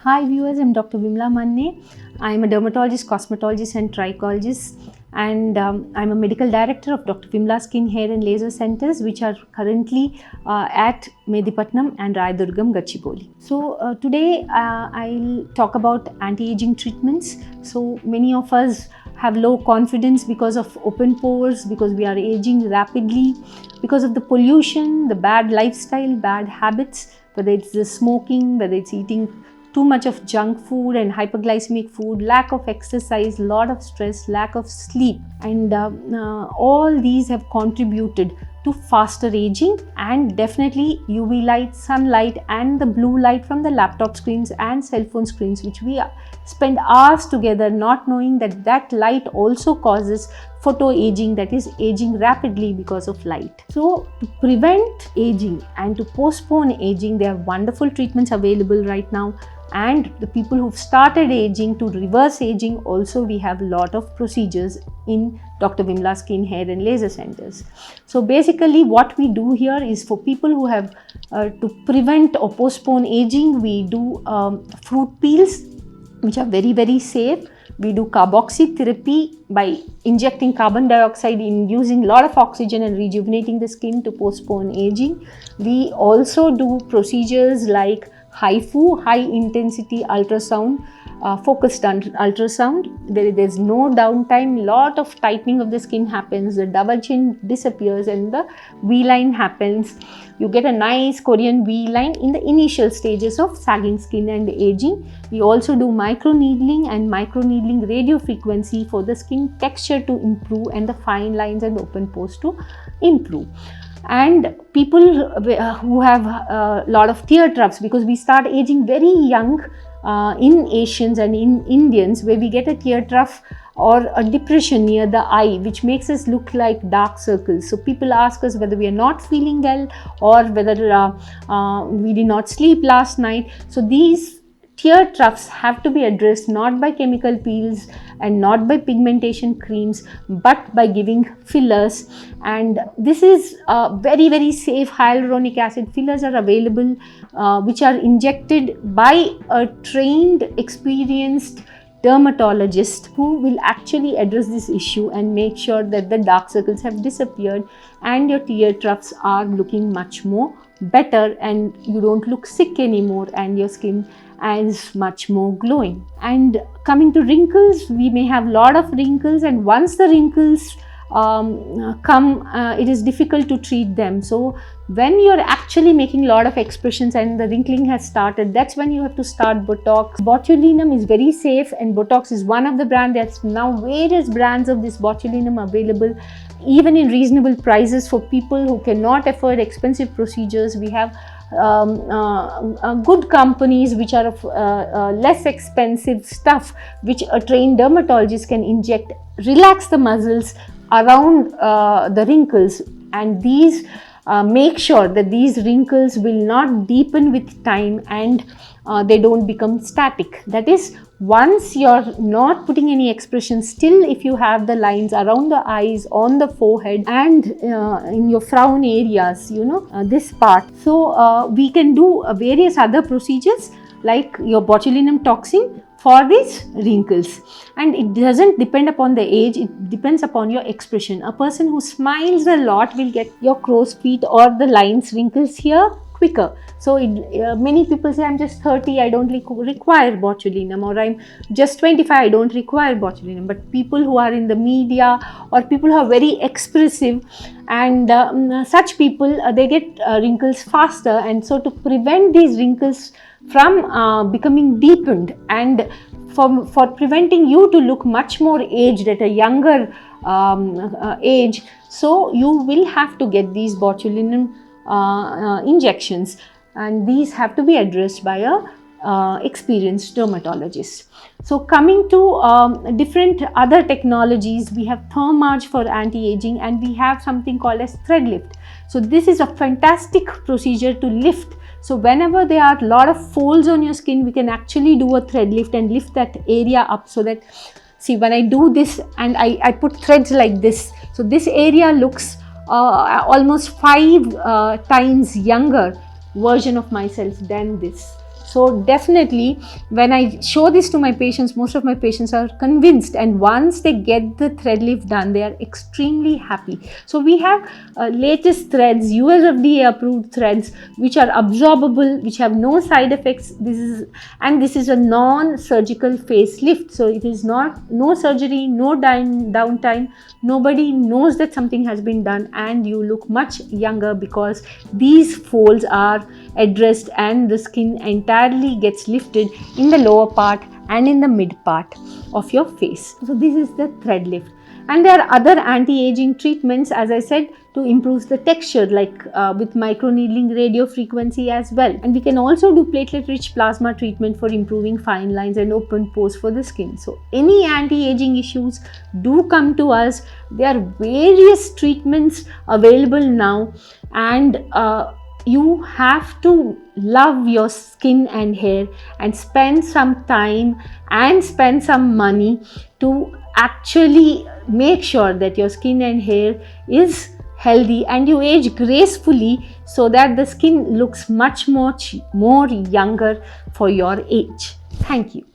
Hi viewers, I'm Dr. Vimla Manne. I'm a dermatologist, cosmetologist and trichologist, and I'm a medical director of Dr. Vimla Skin, Hair and Laser Centers, which are currently at Medipatnam and Rayadurgam, Gachibowli. So today I'll talk about anti-aging treatments. So many of us have low confidence because of open pores, because we are aging rapidly, because of the pollution, the bad lifestyle, bad habits, whether it's the smoking, whether it's eating too much of junk food and hyperglycemic food, lack of exercise, lot of stress, lack of sleep, and all these have contributed to faster aging. And definitely UV light, sunlight and the blue light from the laptop screens and cell phone screens, which we spend hours together not knowing that that light also causes photo aging, that is aging rapidly because of light. So to prevent aging and to postpone aging, there are wonderful treatments available right now. And the people who've started aging, to reverse aging, also we have a lot of procedures in Dr. Vimla Skin, Hair and Laser Centers. So basically what we do here is for people who have to prevent or postpone aging, we do fruit peels, which are very, very safe. We do carboxy therapy by injecting carbon dioxide, inducing a lot of oxygen and rejuvenating the skin to postpone aging. We also do procedures like HIFU, high intensity ultrasound, focused ultrasound. There's no downtime, lot of tightening of the skin happens, the double chin disappears and the V-line happens. You get a nice Korean V-line in the initial stages of sagging skin and aging. We also do microneedling and microneedling radio frequency for the skin texture to improve and the fine lines and open pores to improve. And people who have a lot of tear troughs, because we start aging very young in Asians and in Indians, where we get a tear trough or a depression near the eye, which makes us look like dark circles. So people ask us whether we are not feeling well or whether we did not sleep last night. So these tear troughs have to be addressed not by chemical peels and not by pigmentation creams, but by giving fillers. And this is very, very safe. Hyaluronic acid fillers are available, which are injected by a trained, experienced dermatologist who will actually address this issue and make sure that the dark circles have disappeared and your tear troughs are looking much more better and you don't look sick anymore and your skin is much more glowing. And coming to wrinkles, we may have a lot of wrinkles, and once the wrinkles come, it is difficult to treat them. So when you're actually making a lot of expressions and the wrinkling has started, that's when you have to start Botox. Botulinum is very safe and Botox is one of the brands. There's now various brands of this botulinum available, even in reasonable prices for people who cannot afford expensive procedures. We have good companies which are of less expensive stuff, which a trained dermatologist can inject, relax the muscles around the wrinkles, and these make sure that these wrinkles will not deepen with time and they don't become static. That is, once you're not putting any expression, still if you have the lines around the eyes, on the forehead and in your frown areas, this part. So we can do various other procedures like your botulinum toxin for these wrinkles, and it doesn't depend upon the age, it depends upon your expression. A person who smiles a lot will get your crow's feet or the lines, wrinkles here quicker. So many people say, I'm just 30, I don't require botulinum, or I'm just 25, I don't require botulinum. But people who are in the media or people who are very expressive, and such people, they get wrinkles faster. And so to prevent these wrinkles from becoming deepened and for preventing you to look much more aged at a younger age, so you will have to get these botulinum injections, and these have to be addressed by a experienced dermatologist. So coming to different other technologies, we have Thermage for anti-aging, and we have something called as thread lift. So this is a fantastic procedure to lift. So whenever there are a lot of folds on your skin, we can actually do a thread lift and lift that area up, so that, see, when I do this and I put threads like this, so this area looks almost 5 times younger version of myself than this. So definitely, when I show this to my patients, most of my patients are convinced, and once they get the thread lift done, they are extremely happy. So we have latest threads, US FDA approved threads, which are absorbable, which have no side effects. This is a non-surgical facelift, so it is no surgery, no downtime. Nobody knows that something has been done, and you look much younger because these folds are addressed and the skin entirely gets lifted in the lower part and in the mid part of your face. So this is the thread lift. And there are other anti-aging treatments, as I said, to improve the texture, like with microneedling, radio frequency as well. And we can also do platelet-rich plasma treatment for improving fine lines and open pores for the skin. So any anti-aging issues, do come to us. There are various treatments available now, and you have to love your skin and hair and spend some time and spend some money to actually make sure that your skin and hair is healthy and you age gracefully, so that the skin looks much more younger for your age. Thank you.